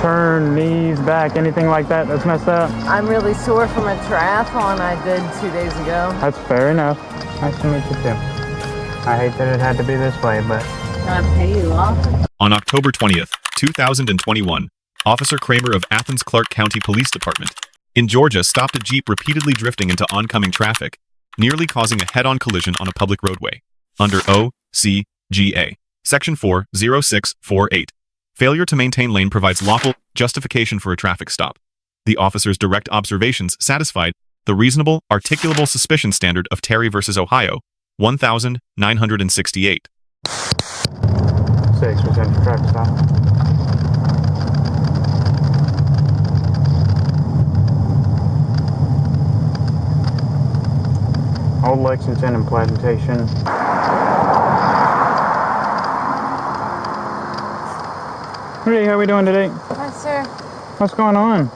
turn, knees, back, anything like that that's messed up? I'm really sore from a triathlon I did 2 days ago. That's fair enough. Nice to meet you too. I hate that it had to be this way, but... Can I pay you off? On October 20th, 2021, Officer Kramer of Athens-Clarke County Police Department in Georgia stopped a Jeep repeatedly drifting into oncoming traffic, nearly causing a head-on collision on a public roadway. Under O.C.G.A. Section 40648. Failure to maintain lane provides lawful justification for a traffic stop. The officer's direct observations satisfied the reasonable, articulable suspicion standard of Terry v. Ohio, 1968. 6% for traffic stop. Old Lexington and Plantation. Hey, how we doing today? Hi, sir. What's going on?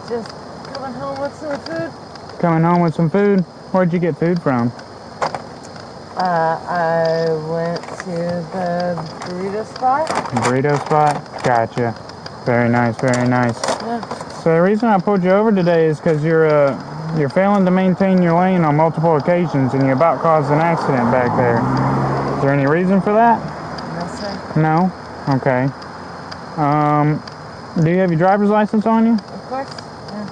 Just coming home with some food. Coming home with some food? Where'd you get food from? I went to the burrito spot. Burrito spot? Gotcha. Very nice, very nice. Yeah. So the reason I pulled you over today is because you're failing to maintain your lane on multiple occasions and you about caused an accident back there. Is there any reason for that? No, sir. No? Okay. Do you have your driver's license on you? Of course. Yeah.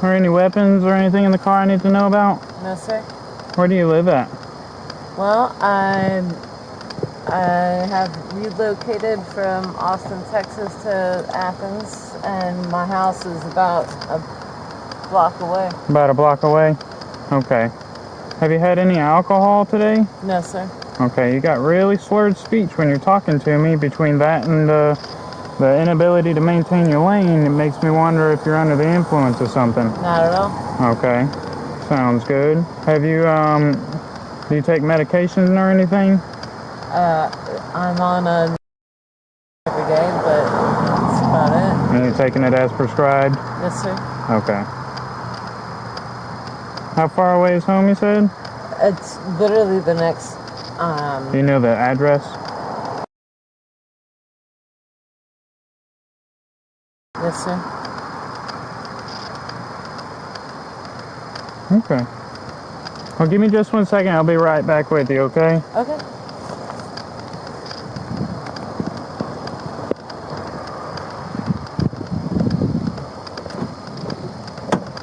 Or any weapons or anything in the car I need to know about? No, sir. Where do you live at? Well, I have relocated from Austin, Texas to Athens, and my house is about a block away. About a block away? Okay. Have you had any alcohol today? No, sir. Okay, you got really slurred speech when you're talking to me. Between that and the inability to maintain your lane, it makes me wonder if you're under the influence of something. Not at all. Okay, sounds good. Have you, do you take medication or anything? I'm on a every day, but that's about it. And you're taking it as prescribed? Yes, sir. Okay. How far away is home, you said? It's literally the next, Do you know the address? Yes, sir. Okay. Well, give me just 1 second. I'll be right back with you, okay? Okay.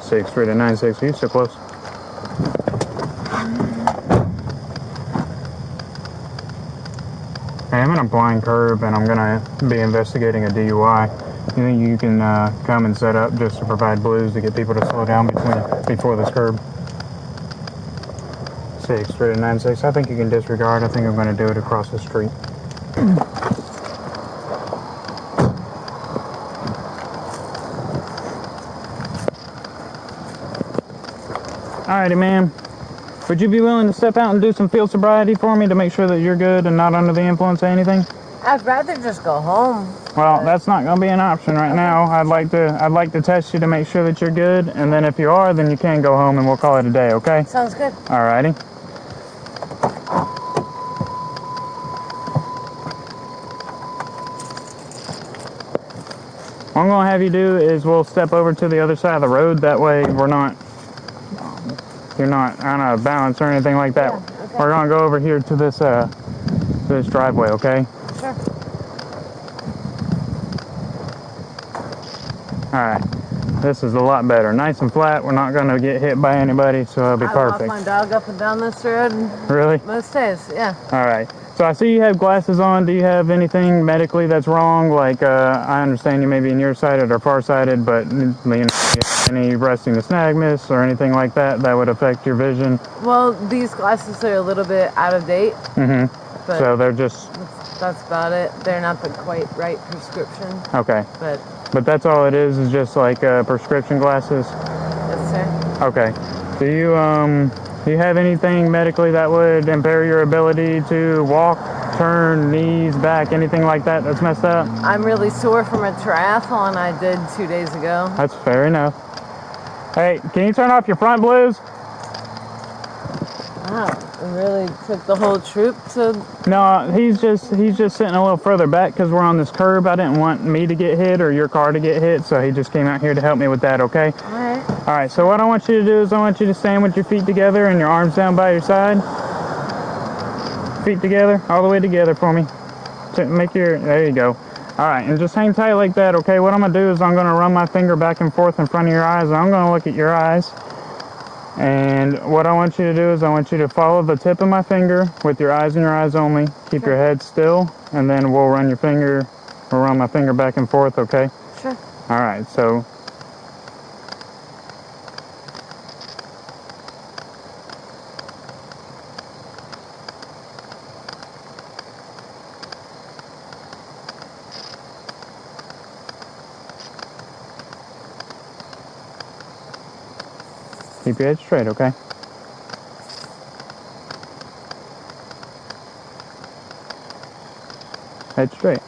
Six 3 to 9 6. Are you so close? Hey, I'm in a blind curve and I'm gonna be investigating a DUI. You think you can come and set up just to provide blues to get people to slow down before this curb? 6 3 to 9 6. I think you can disregard. I think I'm gonna do it across the street. Alrighty, ma'am. Would you be willing to step out and do some field sobriety for me to make sure that you're good and not under the influence of anything? I'd rather just go home. Well, that's not going to be an option right now. I'd like to test you to make sure that you're good, and then if you are, then you can go home and we'll call it a day, okay? Sounds good. Alrighty. What I'm going to have you do is we'll step over to the other side of the road. That way you're not on a balance or anything like that. Yeah, okay. We're going to go over here to this driveway, okay? Sure. Alright. This is a lot better. Nice and flat. We're not going to get hit by anybody, so it'll be perfect. I walk my dog up and down this road Really? most days, yeah. Alright. So I see you have glasses on. Do you have anything medically that's wrong? Like, I understand you may be nearsighted or farsighted, but any resting nystagmus or anything like that would affect your vision? Well, these glasses are a little bit out of date. Mm-hmm. But so they're just... That's about it. They're not the quite right prescription. Okay. But that's all it is just like prescription glasses? Yes, sir. Okay. Do you have anything medically that would impair your ability to walk, turn, knees, back, anything like that that's messed up? I'm really sore from a triathlon I did 2 days ago. That's fair enough. Hey, can you turn off your front blues? Wow, it really took the whole troop to... No, he's just sitting a little further back because we're on this curb. I didn't want me to get hit or your car to get hit, so he just came out here to help me with that, okay? Alright. Alright, so what I want you to do is I want you to stand with your feet together and your arms down by your side. Feet together, all the way together for me. There you go. Alright, and just hang tight like that, okay? What I'm going to do is I'm going to run my finger back and forth in front of your eyes, and I'm going to look at your eyes. And what I want you to do is I want you to follow the tip of my finger with your eyes and your eyes only. Keep your head still, and then we'll run my finger back and forth, okay? Sure. Alright, so... Keep your head straight, okay? Head straight.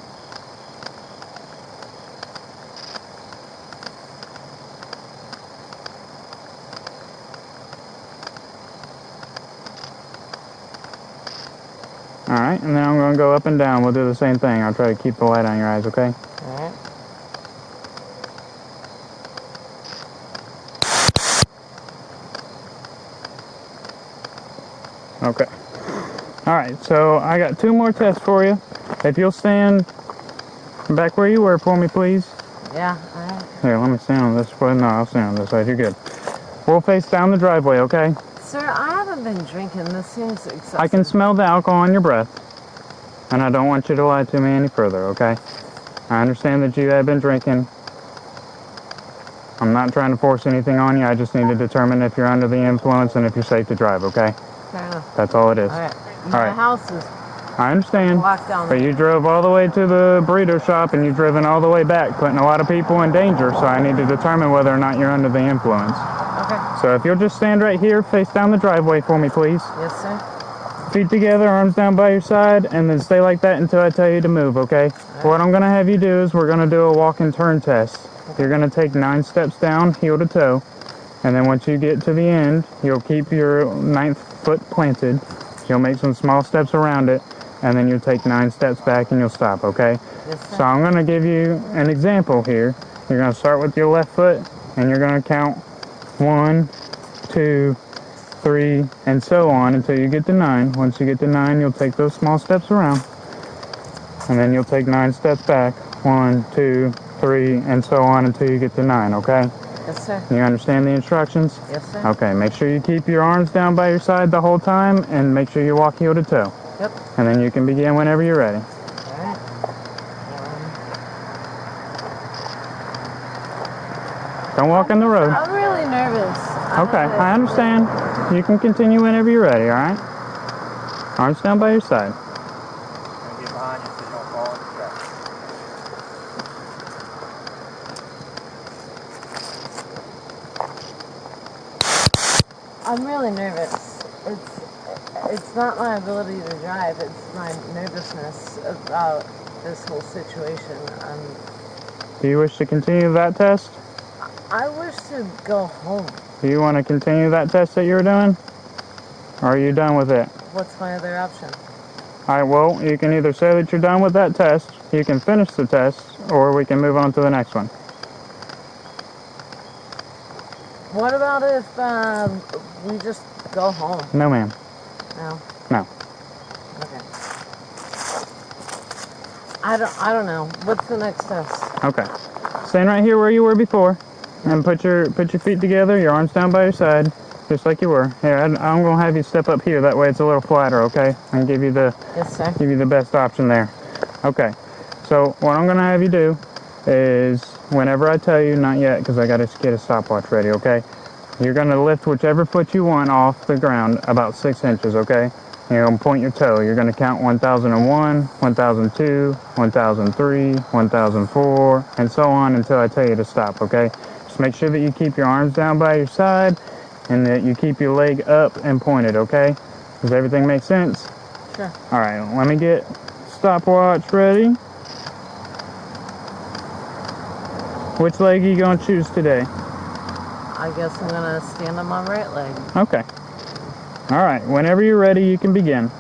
Alright, and then I'm going to go up and down. We'll do the same thing. I'll try to keep the light on your eyes, okay? Alright. Okay. Alright, so I got 2 more tests for you. If you'll stand back where you were for me, please. Yeah, alright. Here, let me stand on this side. No, I'll stand on this side. You're good. We'll face down the driveway, okay? Sir, I haven't been drinking. This seems excessive. I can smell the alcohol in your breath. And I don't want you to lie to me any further, okay? I understand that you have been drinking. I'm not trying to force anything on you. I just need to determine if you're under the influence and if you're safe to drive, okay? Fair enough. That's all it is. Alright. All My right. house is I understand. locked down. But you drove all the way to the burrito shop and you've driven all the way back, putting a lot of people in danger, so I need to determine whether or not you're under the influence. Okay. So if you'll just stand right here, face down the driveway for me, please. Yes, sir. Feet together, arms down by your side, and then stay like that until I tell you to move, okay? What I'm going to have you do is we're going to do a walk and turn test. You're going to take 9 steps down, heel to toe, and then once you get to the end, you'll keep your 9th foot planted. You'll make some small steps around it, and then you'll take 9 steps back and you'll stop, okay? Yes, sir. So I'm going to give you an example here. You're going to start with your left foot, and you're going to count 1, 2, 3, and so on until you get to 9. Once you get to 9, you'll take those small steps around, and then you'll take 9 steps back. 1, 2, 3, and so on until you get to 9, okay? Yes, sir. You understand the instructions? Yes, sir. Okay, make sure you keep your arms down by your side the whole time, and make sure you walk heel to toe. Yep. And then you can begin whenever you're ready. Alright. Don't walk in the road. I'm really nervous. Okay, I understand. You can continue whenever you're ready, alright? Arms down by your side. And get behind you so you don't fall in the trap. I'm really nervous. It's not my ability to drive, it's my nervousness about this whole situation. Do you wish to continue that test? I wish to go home. Do you want to continue that test that you were doing? Or are you done with it? What's my other option? Alright, well, you can either say that you're done with that test, you can finish the test, or we can move on to the next one. What about if we just go home? No, ma'am. No? No. Okay. I don't know. What's the next test? Okay. Stand right here where you were before, and put your feet together, your arms down by your side, just like you were. Here, I'm gonna have you step up here. That way it's a little flatter, okay? And give you the Yes, sir. best option there. Okay. So what I'm gonna have you do is whenever I tell you, not yet, because I gotta get a stopwatch ready, okay? You're gonna lift whichever foot you want off the ground about 6 inches, okay? You're gonna point your toe. You're gonna count 1001, 1002, 1003, 1004, and so on until I tell you to stop, okay? Just make sure that you keep your arms down by your side and that you keep your leg up and pointed, okay? Does everything make sense? Sure. All right, let me get stopwatch ready. Which leg are you gonna choose today? I guess I'm gonna stand on my right leg. Okay. All right, whenever you're ready, you can begin.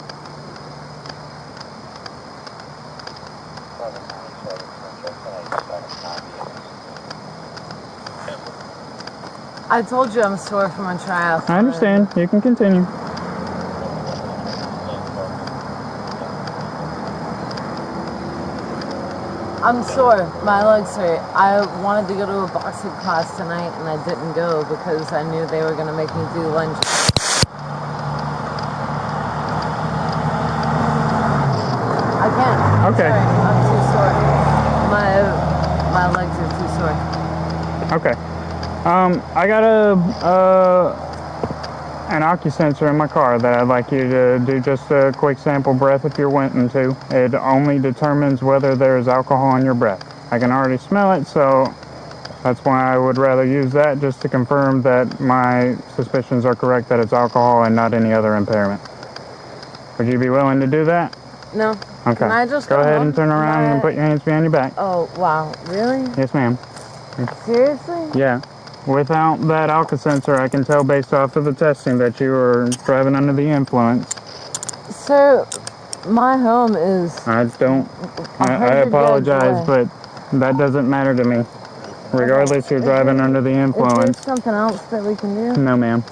I told you I'm sore from a triathlon. I understand. You can continue. I'm sore. My legs hurt. I wanted to go to a boxing class tonight and I didn't go because I knew they were going to make me do lunges. I can't. Okay. Sorry, I'm too sore. My legs are too sore. Okay. I got an OxySensor in my car that I'd like you to do just a quick sample breath if you're wanting to. It only determines whether there's alcohol in your breath. I can already smell it, so that's why I would rather use that just to confirm that my suspicions are correct that it's alcohol and not any other impairment. Would you be willing to do that? No. Okay. Can I just go ahead home? and turn around and put your hands behind your back. Oh, wow. Really? Yes, ma'am. Seriously? Yeah. Without that AlkaSensor, I can tell based off of the testing that you were driving under the influence. Sir, my home is... I yards apologize, away. but that doesn't matter to me. Regardless, you're driving under the Is there influence. something else that we can do? No, ma'am.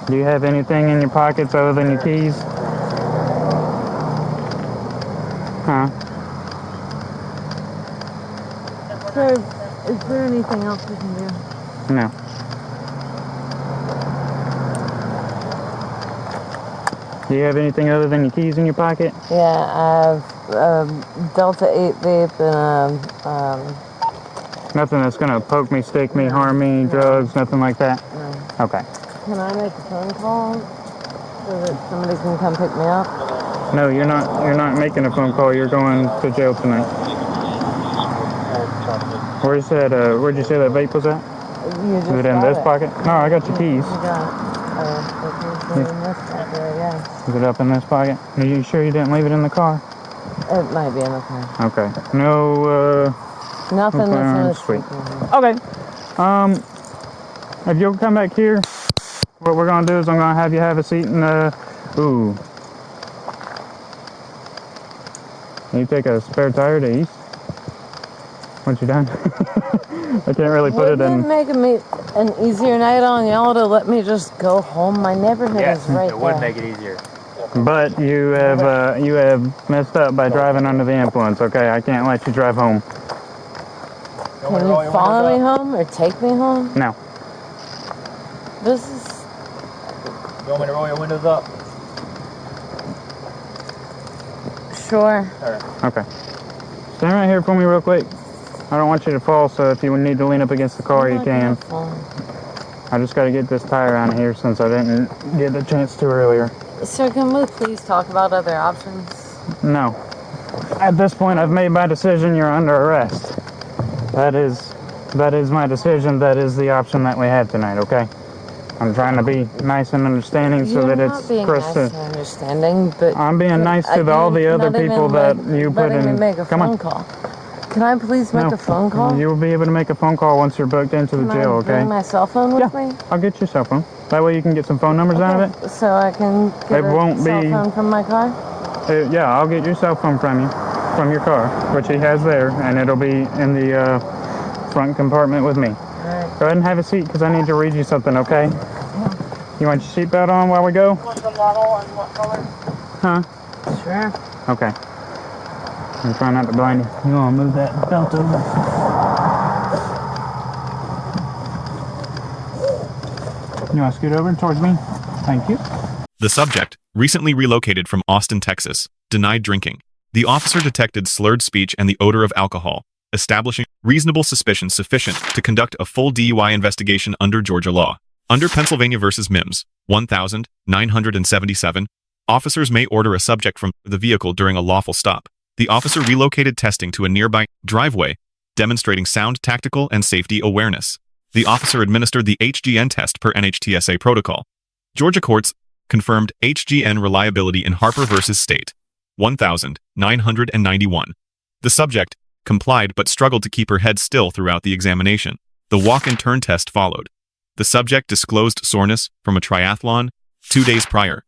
Do you have anything in your pockets other than your keys? Huh? Sir, is there anything else we can do? No. Do you have anything other than your keys in your pocket? Yeah, I have Delta 8 vape and Nothing that's gonna poke me, stick me, harm me, drugs, nothing like that? no. Okay. Can I make a phone call so that somebody can come pick me up? No, you're not making a phone call. You're going to jail tonight. Where's that? Where'd you say that vape was at? You just Is it in got this it. pocket? No, I got your keys. You got it. Okay, in this pocket, I guess. Is it up in this pocket? Are you sure you didn't leave it in the car? It might be in the car. Okay. No, Nothing okay, that's sweet. in Okay. If you'll come back here, what we're gonna do is I'm gonna have you have a seat in the. Ooh. Can you take a spare tire to East? Once you're done. I can't really put it in. Wouldn't it make an easier night on y'all to let me just go home? My neighborhood Yes, is right it would there. make it easier. But you have messed up by driving under the influence. Okay, I can't let you drive home. Can you follow me home or take me home? No. This is... You want me to roll your windows up? Sure. Okay. Stand right here for me real quick. I don't want you to fall, so if you need to lean up against the car, I'm you not can. gonna fall. I just got to get this tire out of here since I didn't get the chance to earlier. Sir, can we please talk about other options? No. At this point, I've made my decision. You're under arrest. That is my decision. That is the option that we have tonight, okay? I'm trying to be nice and understanding so that it's being nice and understanding, but I'm being nice to all the other people that you put in. Me make a Come phone on. call. Can I please make a phone call? You will be able to make a phone call once you're booked into the Can jail, I okay? bring my cell phone with me? I'll get your cell phone. That way you can get some phone numbers out of it. So I can get a cell phone from my car? Yeah, I'll get your cell phone from you, from your car, which he has there, and it'll be in the front compartment with me. Alright. Go ahead and have a seat because I need to read you something, okay? You want your seatbelt on while we go? What's the model and what color? Huh? Sure. Okay. I'm trying not to blind you. You want to move that belt over? You want to scoot over towards me? Thank you. The subject, recently relocated from Austin, Texas, denied drinking. The officer detected slurred speech and the odor of alcohol, establishing reasonable suspicion sufficient to conduct a full DUI investigation under Georgia law. Under Pennsylvania v. Mimms, 1977, officers may order a subject from the vehicle during a lawful stop. The officer relocated testing to a nearby driveway, demonstrating sound tactical and safety awareness. The officer administered the HGN test per NHTSA protocol. Georgia courts confirmed HGN reliability in Harper v. State, 1991. The subject complied but struggled to keep her head still throughout the examination. The walk and turn test followed. The subject disclosed soreness from a triathlon 2 days prior,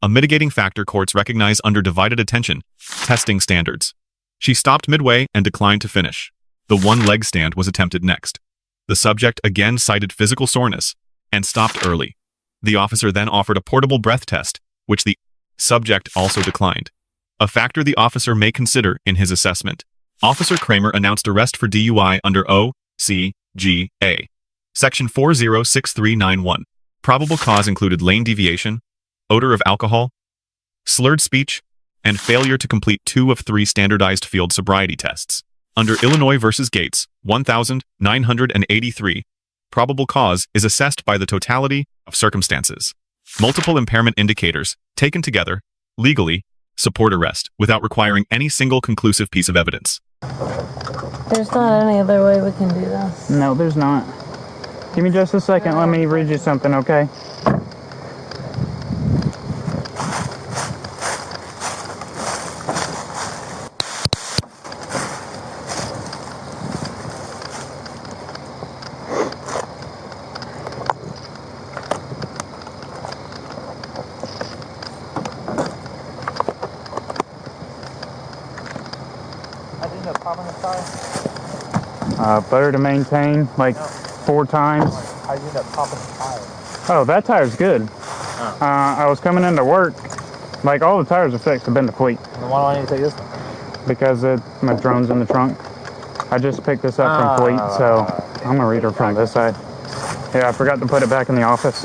a mitigating factor courts recognize under divided attention testing standards. She stopped midway and declined to finish. The one-leg stand was attempted next. The subject again cited physical soreness and stopped early. The officer then offered a portable breath test, which the subject also declined, a factor the officer may consider in his assessment. Officer Kramer announced arrest for DUI under O.C.G.A. Section 406391. Probable cause included lane deviation, odor of alcohol, slurred speech, and failure to complete 2 of 3 standardized field sobriety tests. Under Illinois v. Gates, 1983, probable cause is assessed by the totality of circumstances. Multiple impairment indicators, taken together, legally, support arrest without requiring any single conclusive piece of evidence. There's not any other way we can do this. No, there's not. Give me just a second. Let me read you something, okay? Better to maintain, like 4 times. How you end up popping the tire? Oh, that tire's good. I was coming into work, like all the tires are fixed, have been depleted. Then why do I need to take this one? Because my drone's in the trunk. I just picked this up from Fleet, so I'm gonna read her from this side. Yeah, I forgot to put it back in the office.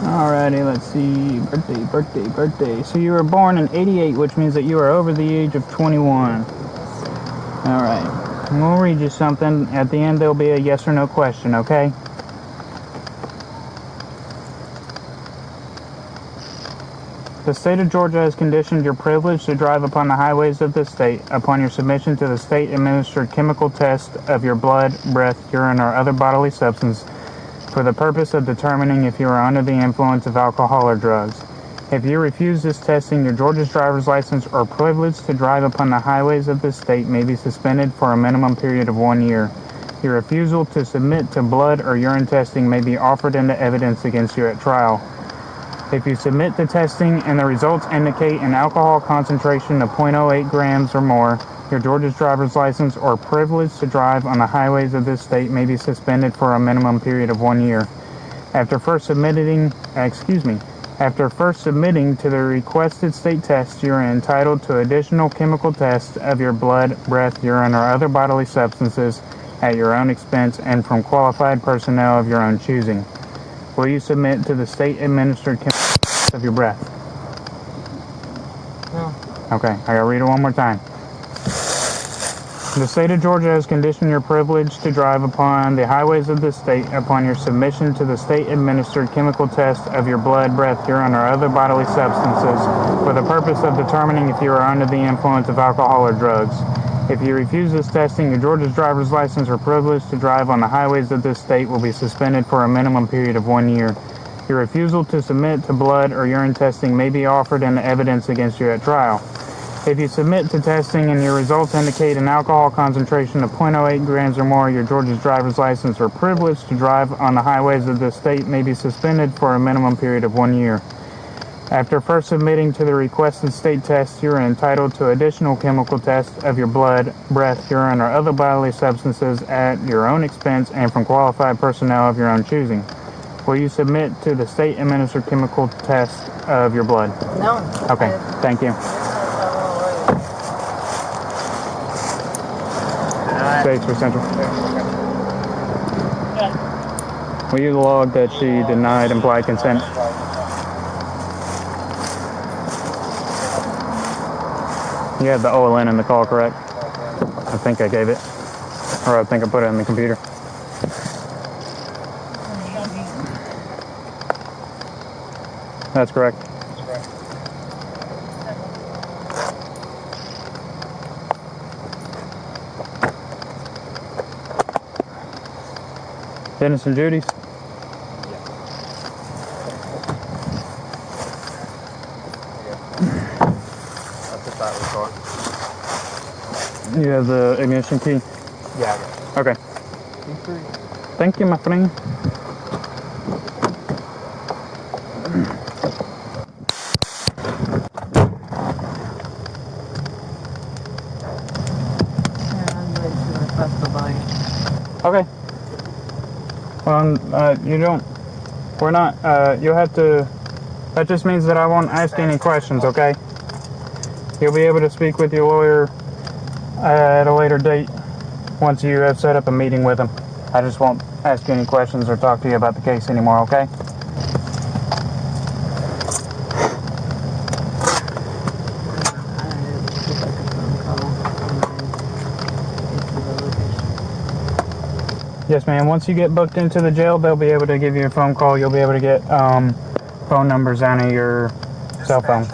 Alrighty, let's see. Birthday. So you were born in 88, which means that you are over the age of 21. Alright. We'll read you something. At the end, there'll be a yes or no question, okay? The state of Georgia has conditioned your privilege to drive upon the highways of the state upon your submission to the state-administered chemical test of your blood, breath, urine, or other bodily substance for the purpose of determining if you are under the influence of alcohol or drugs. If you refuse this testing, your Georgia's driver's license or privilege to drive upon the highways of this state may be suspended for a minimum period of 1 year. Your refusal to submit to blood or urine testing may be offered into evidence against you at trial. If you submit to testing and the results indicate an alcohol concentration of 0.08 grams or more, your Georgia's driver's license or privilege to drive on the highways of this state may be suspended for a minimum period of 1 year. After first submitting to the requested state test, you are entitled to additional chemical tests of your blood, breath, urine, or other bodily substances at your own expense and from qualified personnel of your own choosing. Will you submit to the state-administered chemical test of your breath? No. Okay, I gotta read it one more time. The state of Georgia has conditioned your privilege to drive upon the highways of the state upon your submission to the state-administered chemical test of your blood, breath, urine, or other bodily substances for the purpose of determining if you are under the influence of alcohol or drugs. If you refuse this testing, your Georgia's driver's license or privilege to drive on the highways of this state will be suspended for a minimum period of 1 year. Your refusal to submit to blood or urine testing may be offered into evidence against you at trial. If you submit to testing and your results indicate an alcohol concentration of 0.08 grams or more, your Georgia's driver's license or privilege to drive on the highways of this state may be suspended for a minimum period of 1 year. After first submitting to the requested state test, you are entitled to additional chemical tests of your blood, breath, urine, or other bodily substances at your own expense and from qualified personnel of your own choosing. Will you submit to the state-administered chemical test of your blood? No. Okay, thank you. Thanks for Central. Will you log that she denied implied consent? You have the OLN in the call, correct? I think I gave it. Or I think I put it in the computer. That's correct. Dennis and Judy's? That's the side of the car. You have the ignition key? Yeah, I got it. Okay. You free? Thank you, my friend. Yeah, I'm going to request the volume. Okay. Well, you don't, we're not, you'll have to, that just means that I won't ask you any questions, okay? You'll be able to speak with your lawyer at a later date once you have set up a meeting with him. I just won't ask you any questions or talk to you about the case anymore, okay? Yes, ma'am. Once you get booked into the jail, they'll be able to give you a phone call. You'll be able to get phone numbers out of your cell phone.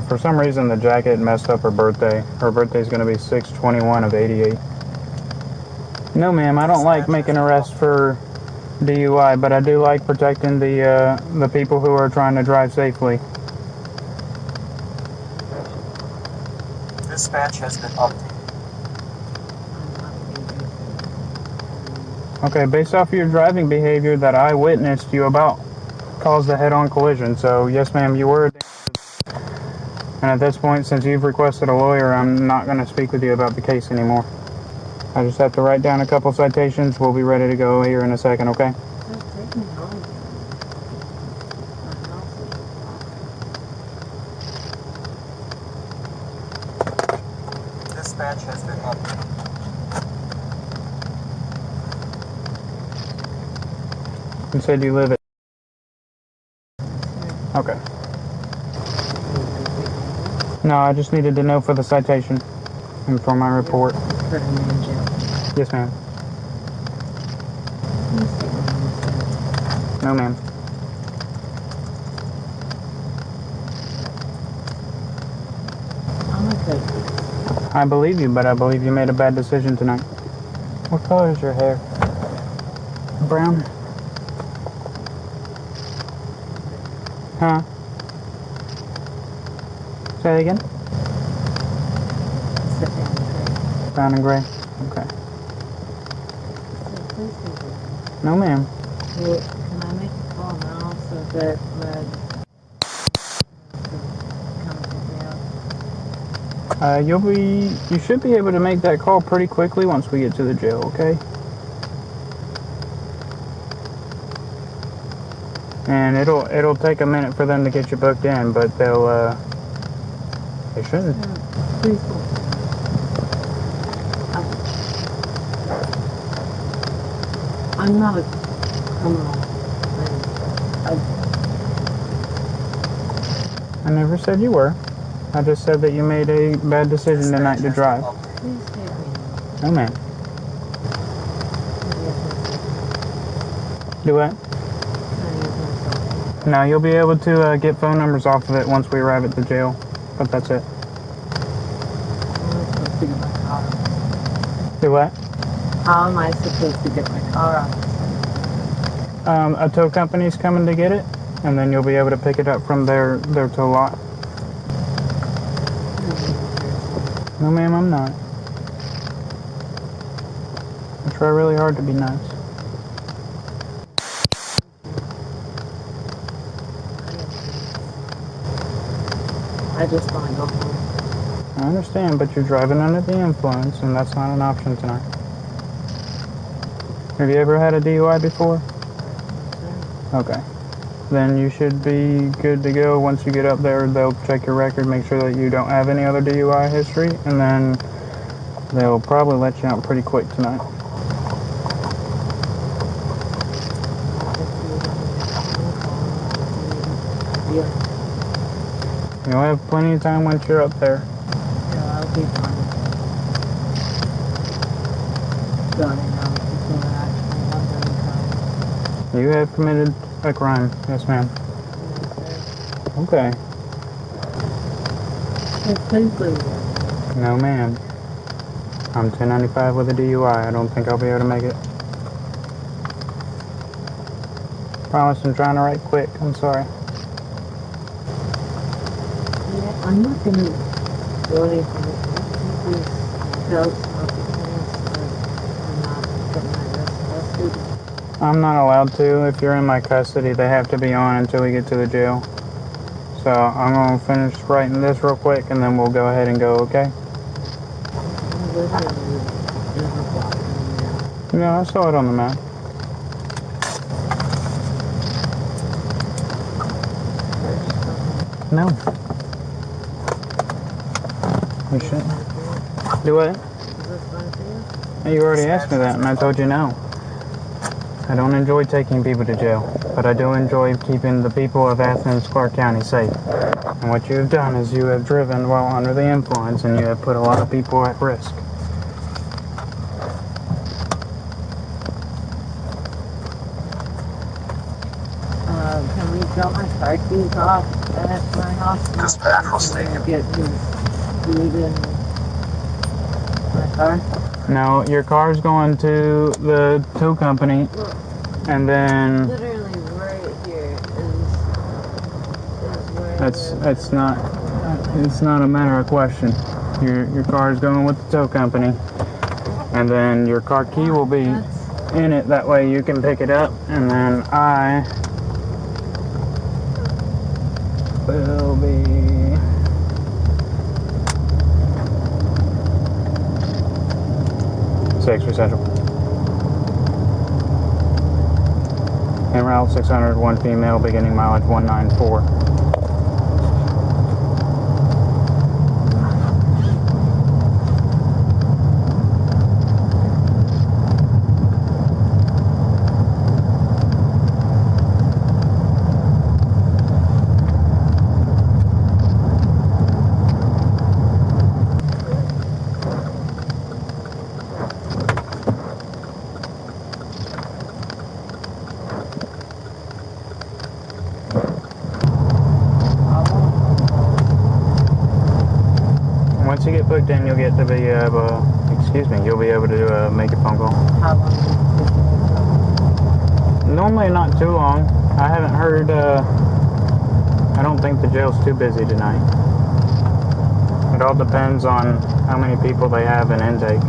For some reason, the jacket messed up her birthday. Her birthday's going to be 6/21 of 88. No, ma'am. I don't like making arrests for DUI, but I do like protecting the people who are trying to drive safely. Dispatch has been updated. Okay, based off of your driving behavior that I witnessed you about caused a head-on collision. So, yes, ma'am, you were. And at this point, since you've requested a lawyer, I'm not going to speak with you about the case anymore. I just have to write down a couple citations. We'll be ready to go here in a second, okay? Take me home. Dispatch has been updated. You said you live at... Okay. No, I just needed to know for the citation and for my report. Put him in jail. Yes, ma'am. No, ma'am. I'm okay. I believe you, but I believe you made a bad decision tonight. What color is your hair? Brown? Huh? Say it again? Brown and gray. Okay. No, ma'am. Well, can I make a call now so that Red come pick me up? You should be able to make that call pretty quickly once we get to the jail, okay? And it'll take a minute for them to get you booked in, but they shouldn't. Please don't. I'm not a criminal. I never said you were. I just said that you made a bad decision tonight to drive. Please take me. No, ma'am. Do what? No, you'll be able to get phone numbers off of it once we arrive at the jail. But that's it. Do what? How am I supposed to get my car out? A tow company's coming to get it, and then you'll be able to pick it up from their tow lot. No, ma'am, I'm not. I try really hard to be nice. I just want to go home. I understand, but you're driving under the influence, and that's not an option tonight. Have you ever had a DUI before? Okay. Then you should be good to go. Once you get up there, they'll check your record, make sure that you don't have any other DUI history, and then they'll probably let you out pretty quick tonight. You'll have plenty of time once you're up there. Yeah, I'll be fine. Going out before I actually have any time. You have committed a crime. Yes, ma'am. Okay. Please leave. No, ma'am. I'm 1095 with a DUI. I don't think I'll be able to make it. Promise I'm trying to write quick. I'm sorry. Yeah, I'm not gonna do anything. Please don't smoke it, I'm not getting my wrist tested. I'm not allowed to. If you're in my custody, they have to be on until we get to the jail. So I'm going to finish writing this real quick and then we'll go ahead and go, okay? I'm literally never walking No, I saw it on the map. No. You shouldn't. Do what? Is this fun for you? You already asked me that and I told you no. I don't enjoy taking people to jail, but I do enjoy keeping the people of Athens-Clarke County safe. And what you have done is you have driven while under the influence and you have put a lot of people at risk. Can we drop my car keys off at my house? Dispatch will stay And get his food in my car? Now, your car's going to the tow company, Look, and then literally right here is where it's not a matter of question. Your car is going with the tow company, and then your car key will be in it. That way you can pick it up, and then I will be. 6 for Central. En route 600, one female, beginning mileage 194. Once you get booked in, you'll get to be you'll be able to make a phone call. How long does it take? Normally not too long. I haven't heard, I don't think the jail's too busy tonight. It all depends on how many people they have in intake.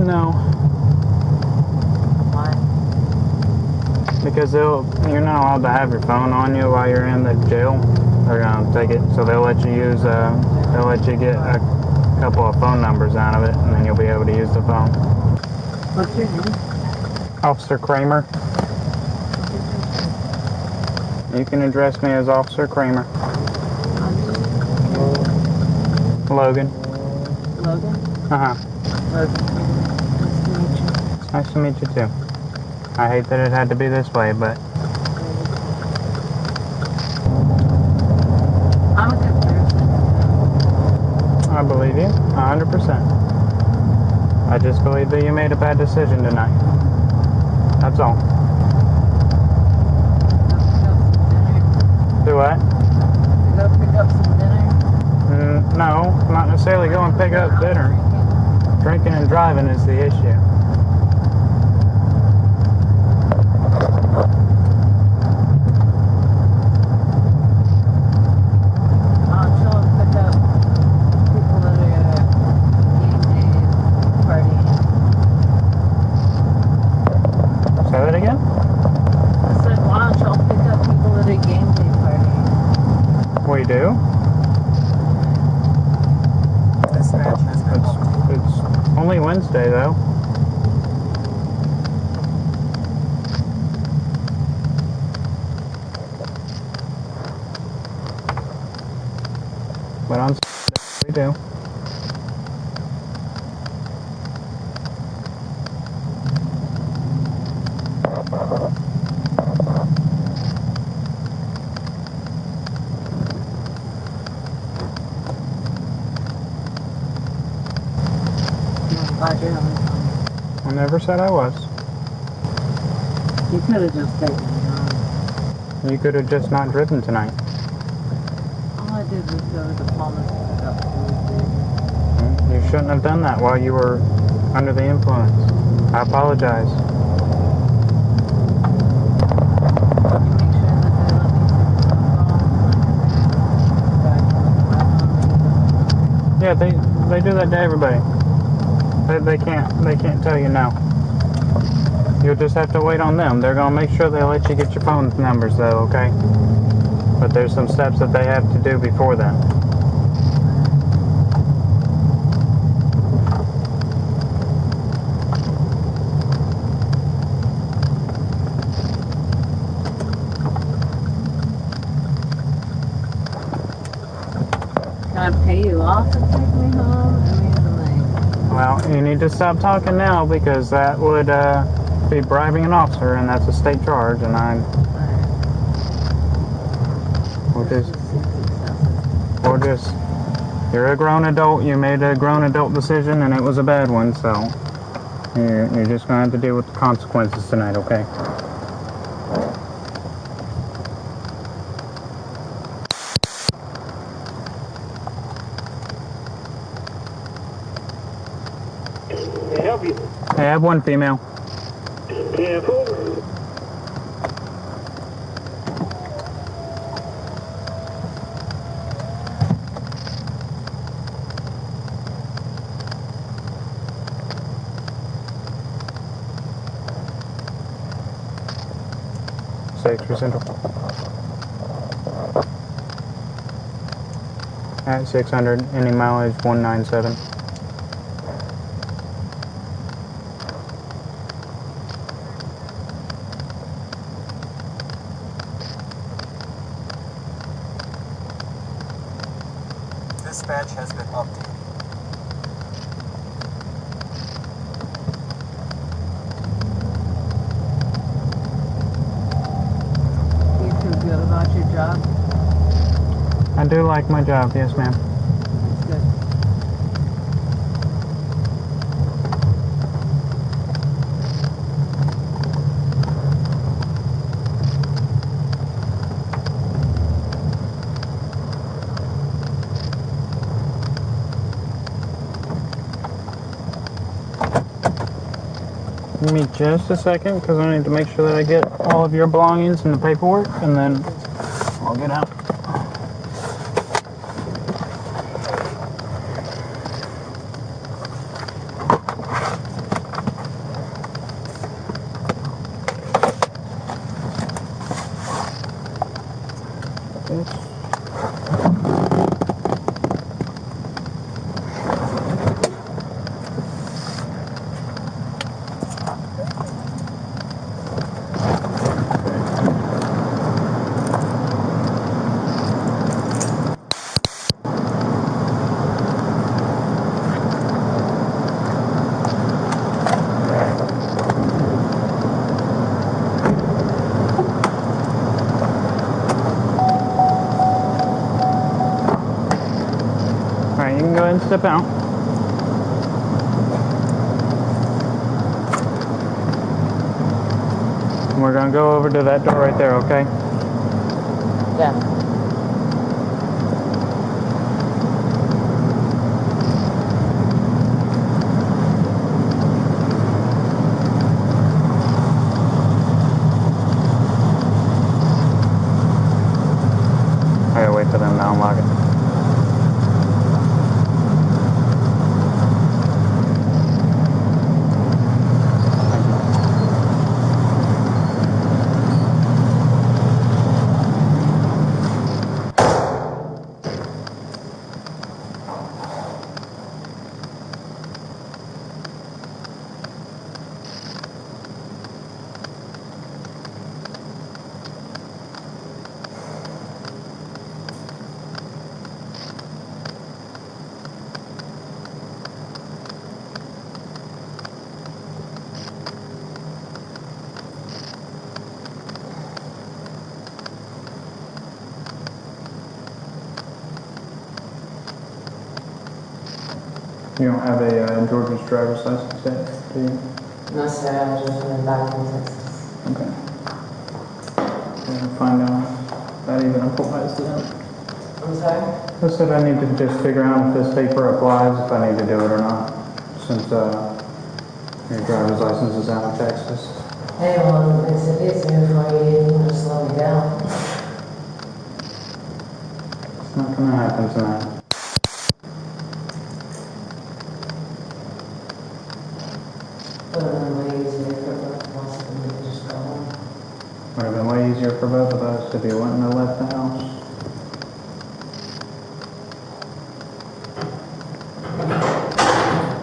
No, Why? because you're not allowed to have your phone on you while you're in the jail. They're gonna take it, so they'll let you get a couple of phone numbers out of it, and then you'll be able to use the phone. What's your name? Officer Kramer. You can address me as Officer Kramer. Logan. Logan? Uh-huh. Logan. Nice to meet you. Nice to meet you too. I hate that it had to be this way, but I'm a good person. I believe you 100%. I just believe that you made a bad decision tonight. That's all. Do what? Go pick up some dinner. No, not necessarily go and pick up dinner. Drinking and driving is the issue. I'll chill and pick up people that are at game day partying. Say that again? I said, why don't y'all pick up people that are game day partying? We do. Dispatch has been updated. It's only Wednesday though. But on Saturday, we do. I'm glad you're having fun. I never said I was. You could have just taken me on. You could have just not driven tonight. All I did was go to the Palmas and pick up food. You shouldn't have done that while you were under the influence. I apologize. Yeah, they do that to everybody. They can't tell you no. You'll just have to wait on them. They're gonna make sure they let you get your phone numbers though, okay? But there's some steps that they have to do before then. Can I pay you off to take me home? I mean, like... Well, you need to stop talking now because that would be bribing an officer, and that's a state charge, and or just, you're a grown adult, you made a grown adult decision, and it was a bad one, so you're just going to have to deal with the consequences tonight, okay? Can I help you? Hey, I have one female. Careful. 6 Central. At 600, any mileage 197. Dispatch has been updated. You feel good about your job? I do like my job, yes ma'am. That's good. Give me just a second because I need to make sure that I get all of your belongings and the paperwork, and then I'll get out. Alright, you can go ahead and step out. And we're gonna go over to that door right there, okay? Yeah. I gotta wait for them to unlock it. You don't have a Georgia's driver's license yet, do you? No, sir. I just went back from Texas. Okay. I'll find out that even applies to them. I'm sorry? I said I need to just figure out if this paper applies, if I need to do it or not, since your driver's license is out of Texas. Hey, well, it's easier for you. You can just let me go. It's not gonna happen tonight. Would have been way easier for both of us if we could just go home. Would have been way easier for both of us if you wouldn't have left the house.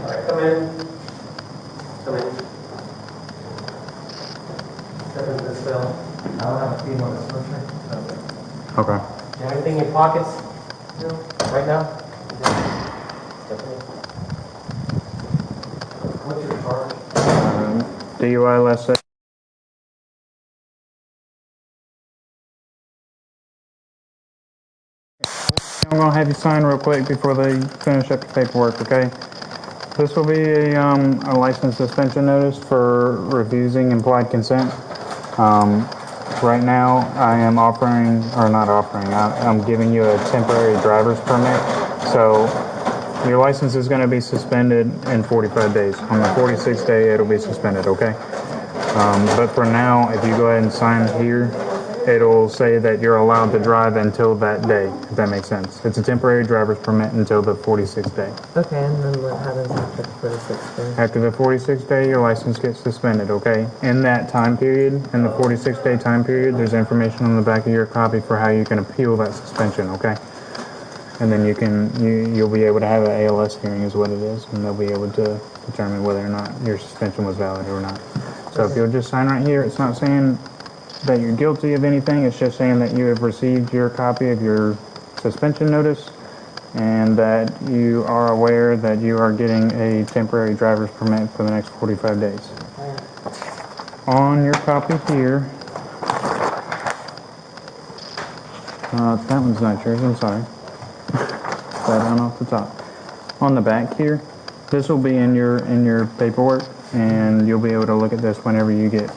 Alright, come in. Come in. Step into this cell. I don't have a few more swisher. Okay. Do you have anything in your pockets? No. Right now? Step in. What's your charge? DUI, let's say. I'm gonna have you sign real quick before they finish up the paperwork, okay? This will be a license suspension notice for refusing implied consent. Right now, I am offering, or not offering, I'm giving you a temporary driver's permit. So your license is gonna be suspended in 45 days. On the 46th day, it'll be suspended, okay? But for now, if you go ahead and sign here, it'll say that you're allowed to drive until that day, if that makes sense. It's a temporary driver's permit until the 46th day. Okay, and then what happens after the 46th day? After the 46th day, your license gets suspended, okay? In that time period, in the 46-day time period, there's information on the back of your copy for how you can appeal that suspension, okay? And then you'll be able to have an ALS hearing is what it is, and they'll be able to determine whether or not your suspension was valid or not. So if you'll just sign right here, it's not saying that you're guilty of anything, it's just saying that you have received your copy of your suspension notice and that you are aware that you are getting a temporary driver's permit for the next 45 days. On your copy here, that one's not yours, I'm sorry. That down off the top. On the back here, this will be in your paperwork, and you'll be able to look at this whenever you get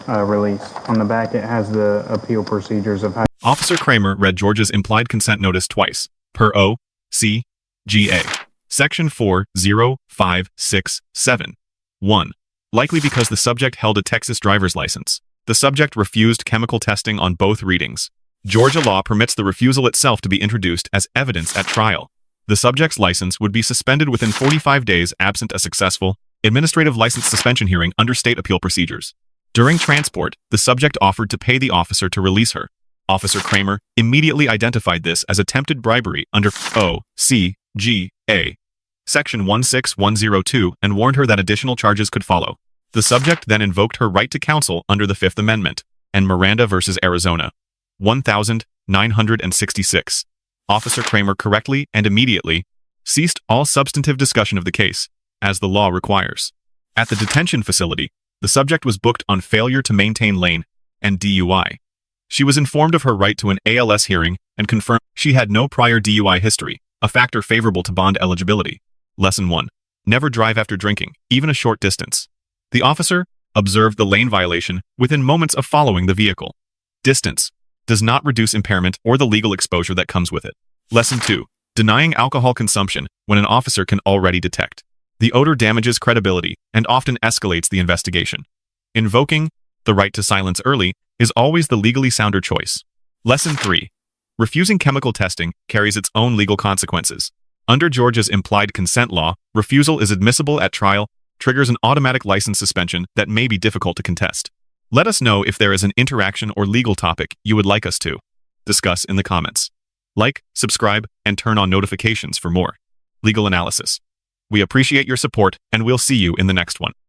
released. On the back, it has the appeal procedures of how. Officer Kramer read George's implied consent notice twice, per O.C.G.A. Section 40567. 1. Likely because the subject held a Texas driver's license. The subject refused chemical testing on both readings. Georgia law permits the refusal itself to be introduced as evidence at trial. The subject's license would be suspended within 45 days absent a successful administrative license suspension hearing under state appeal procedures. During transport, the subject offered to pay the officer to release her. Officer Kramer immediately identified this as attempted bribery under O.C.G.A. Section 16102 and warned her that additional charges could follow. The subject then invoked her right to counsel under the Fifth Amendment and Miranda v. Arizona. 1966. Officer Kramer correctly and immediately ceased all substantive discussion of the case, as the law requires. At the detention facility, the subject was booked on failure to maintain lane and DUI. She was informed of her right to an ALS hearing and confirmed she had no prior DUI history, a factor favorable to bond eligibility. Lesson 1. Never drive after drinking, even a short distance. The officer observed the lane violation within moments of following the vehicle. Distance does not reduce impairment or the legal exposure that comes with it. Lesson 2. Denying alcohol consumption when an officer can already detect. The odor damages credibility and often escalates the investigation. Invoking the right to silence early is always the legally sounder choice. Lesson 3. Refusing chemical testing carries its own legal consequences. Under Georgia's implied consent law, refusal is admissible at trial, triggers an automatic license suspension that may be difficult to contest. Let us know if there is an interaction or legal topic you would like us to discuss in the comments. Like, subscribe, and turn on notifications for more legal analysis. We appreciate your support, and we'll see you in the next one.